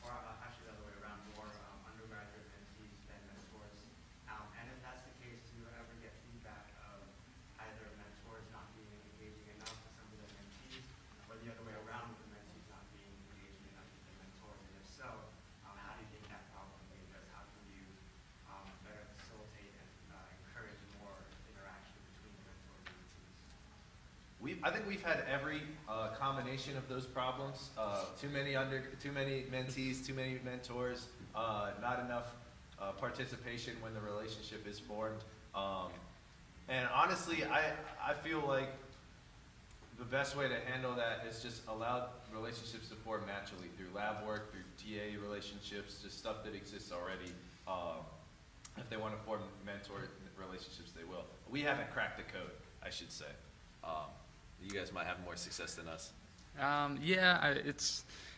or actually the other way around, more undergraduate mentees than mentors? And if that's the case, do you ever get feedback of either mentors not being engaging enough with some of the mentees, or the other way around, with the mentees not being engaging enough with the mentors? And if so, how do you think that problem can be addressed? How can you better facilitate and encourage more interaction between the mentors and mentees? I think we've had every combination of those problems. Too many mentees, too many mentors, not enough participation when the relationship is formed. And honestly, I feel like the best way to handle that is just allow relationships to form naturally through lab work, through TA relationships, just stuff that exists already. If they want to form mentor relationships, they will. We haven't cracked the code, I should say. You guys might have more success than us. Yeah,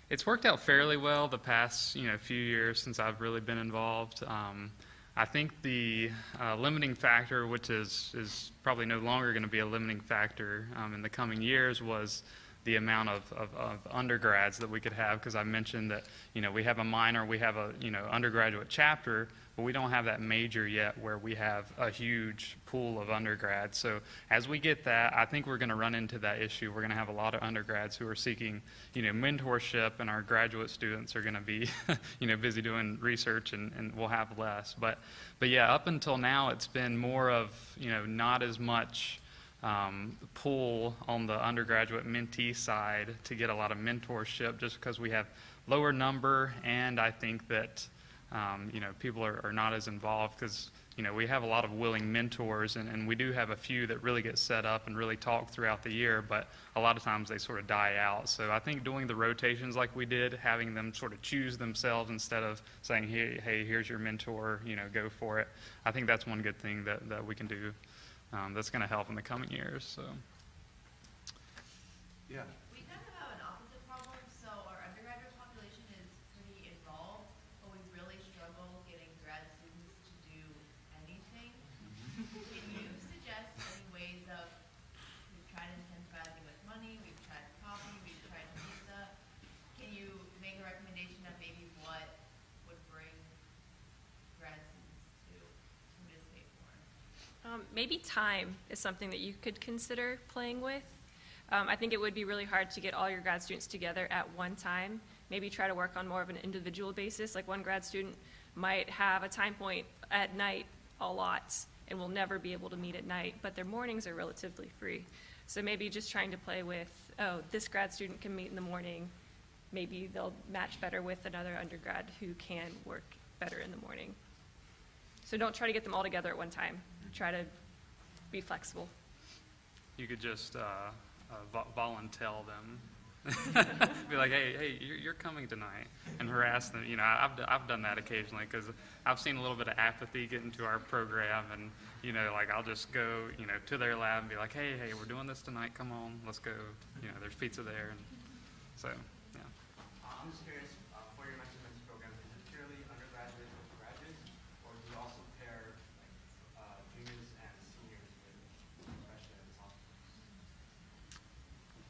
it's worked out fairly well the past few years since I've really been involved. I think the limiting factor, which is probably no longer going to be a limiting factor in the coming years, was the amount of undergrads that we could have, because I mentioned that we have a minor, we have a undergraduate chapter, but we don't have that major yet where we have a huge pool of undergrads. So as we get that, I think we're going to run into that issue. We're going to have a lot of undergrads who are seeking mentorship, and our graduate students are going to be busy doing research, and we'll have less. But yeah, up until now, it's been more of not as much pull on the undergraduate mentee side to get a lot of mentorship just because we have lower number, and I think that people are not as involved because we have a lot of willing mentors, and we do have a few that really get set up and really talk throughout the year, but a lot of times they sort of die out. So I think doing the rotations like we did, having them sort of choose themselves instead of saying, hey, here's your mentor, go for it. I think that's one good thing that we can do that's going to help in the coming years. So, yeah. We kind of have an opposite problem. So our undergraduate population is pretty involved, but we really struggle getting grad students to do anything. Can you suggest any ways of, we've tried incentivizing with money, we've tried coffee, we've tried pizza. Can you make a recommendation of maybe what would bring grad students to participate more? Maybe time is something that you could consider playing with. I think it would be really hard to get all your grad students together at one time. Maybe try to work on more of an individual basis. Like one grad student might have a time point at night a lot and will never be able to meet at night, but their mornings are relatively free. So maybe just trying to play with, this grad student can meet in the morning. Maybe they'll match better with another undergrad who can work better in the morning. So don't try to get them all together at one time. Try to be flexible. You could just volunteer them. Be like, hey, you're coming tonight, and harass them. I've done that occasionally because I've seen a little bit of apathy get into our program, and I'll just go to their lab and be like, hey, we're doing this tonight. Come on, let's go. There's pizza there, and so yeah. I'm just curious, for your mentorship program, is it purely undergraduates with graduates, or do you also pair juniors and seniors with freshmen and sophomores?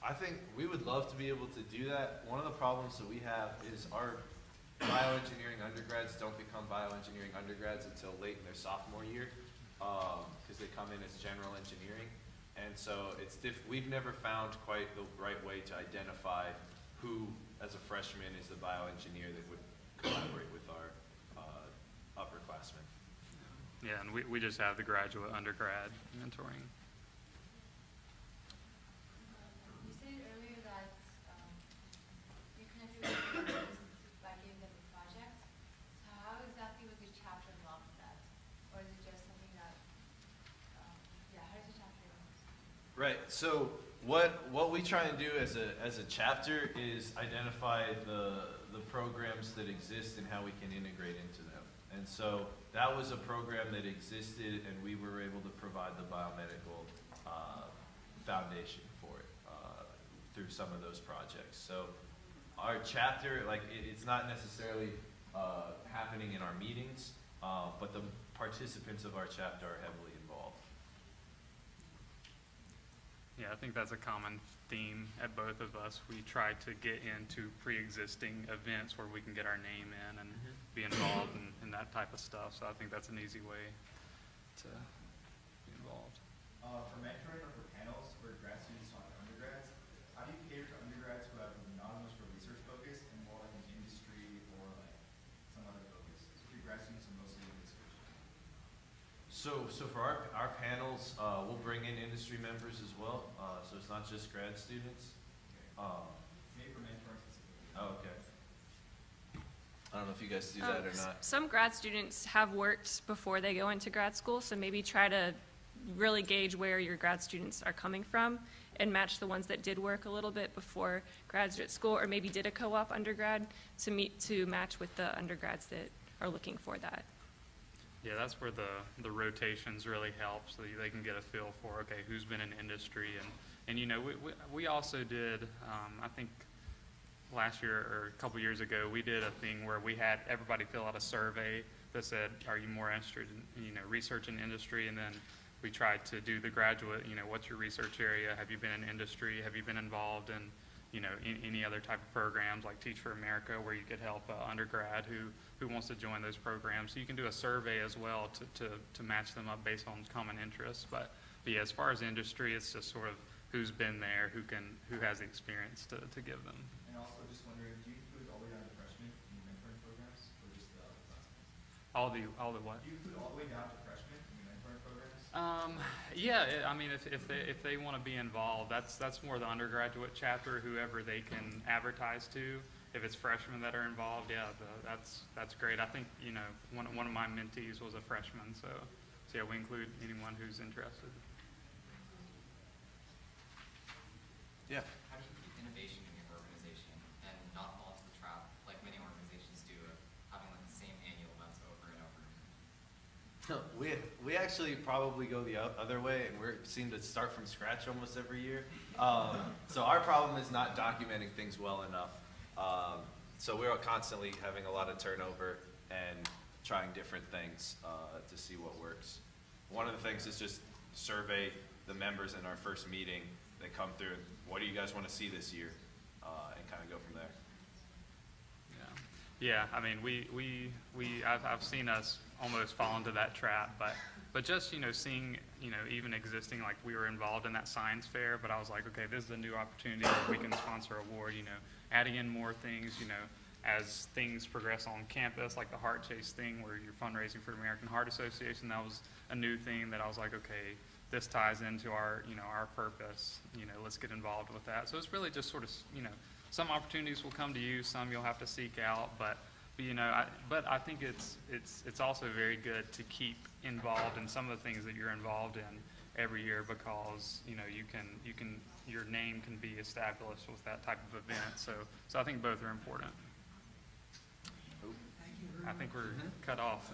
I think we would love to be able to do that. One of the problems that we have is our bioengineering undergrads don't become bioengineering undergrads until late in their sophomore year because they come in as general engineering. And so we've never found quite the right way to identify who, as a freshman, is the bioengineer that would collaborate with our upperclassmen. Yeah, and we just have the graduate undergrad mentoring. You said earlier that you connected with them by giving them a project. So how exactly was your chapter involved in that? Or is it just something that, how does your chapter involved? Right. So what we try and do as a chapter is identify the programs that exist and how we can integrate into them. And so that was a program that existed, and we were able to provide the biomedical foundation for it through some of those projects. So our chapter, it's not necessarily happening in our meetings, but the participants of our chapter are heavily involved. Yeah, I think that's a common theme at both of us. We try to get into pre-existing events where we can get our name in and be involved in that type of stuff. So I think that's an easy way to be involved. For mentoring or for panels for grad students on undergrads, how do you cater to undergrads who have not as much of a research focus and more like an industry or like some other focus? So if your grad students are mostly in research. So for our panels, we'll bring in industry members as well. So it's not just grad students. Maybe for mentoring specifically. Oh, okay. I don't know if you guys do that or not. Some grad students have worked before they go into grad school, so maybe try to really gauge where your grad students are coming from and match the ones that did work a little bit before graduate school, or maybe did a co-op undergrad to match with the undergrads that are looking for that. Yeah, that's where the rotations really help, so they can get a feel for, okay, who's been in industry. And we also did, I think last year or a couple years ago, we did a thing where we had everybody fill out a survey that said, are you more interested in, research in industry? And then we tried to do the graduate, what's your research area? Have you been in industry? Have you been involved in, any other type of programs like Teach for America, where you could help an undergrad who wants to join those programs? So you can do a survey as well to match them up based on common interests. But yeah, as far as industry, it's just sort of who's been there, who has the experience to give them. And also just wondering, do you include all the way down to freshmen in your mentoring programs, or just the classmates? All the what? Do you include all the way down to freshmen in your mentoring programs? Yeah, I mean, if they want to be involved, that's more the undergraduate chapter, whoever they can advertise to. If it's freshmen that are involved, yeah, that's great. I think, you know, one of my mentees was a freshman, so yeah, we include anyone who's interested. Yeah. How do you keep innovation in your organization and not fall into the trap, like many organizations do, of having like the same annual events over and over? We actually probably go the other way, and we seem to start from scratch almost every year. So our problem is not documenting things well enough. So we're constantly having a lot of turnover and trying different things to see what works. One of the things is just survey the members in our first meeting. They come through and, what do you guys want to see this year? And kind of go from there. Yeah, I mean, I've seen us almost fall into that trap, but just, you know, seeing, you know, even existing, like we were involved in that science fair, but I was like, okay, this is a new opportunity where we can sponsor an award, you know, adding in more things, you know, as things progress on campus, like the Heart Chase thing where you're fundraising for the American Heart Association. That was a new thing that I was like, okay, this ties into our, you know, our purpose, you know, let's get involved with that. So it's really just sort of, you know, some opportunities will come to you, some you'll have to seek out, but you know, I think it's also very good to keep involved in some of the things that you're involved in every year, because you know your name can be established with that type of event. So I think both are important. I think we're cut off.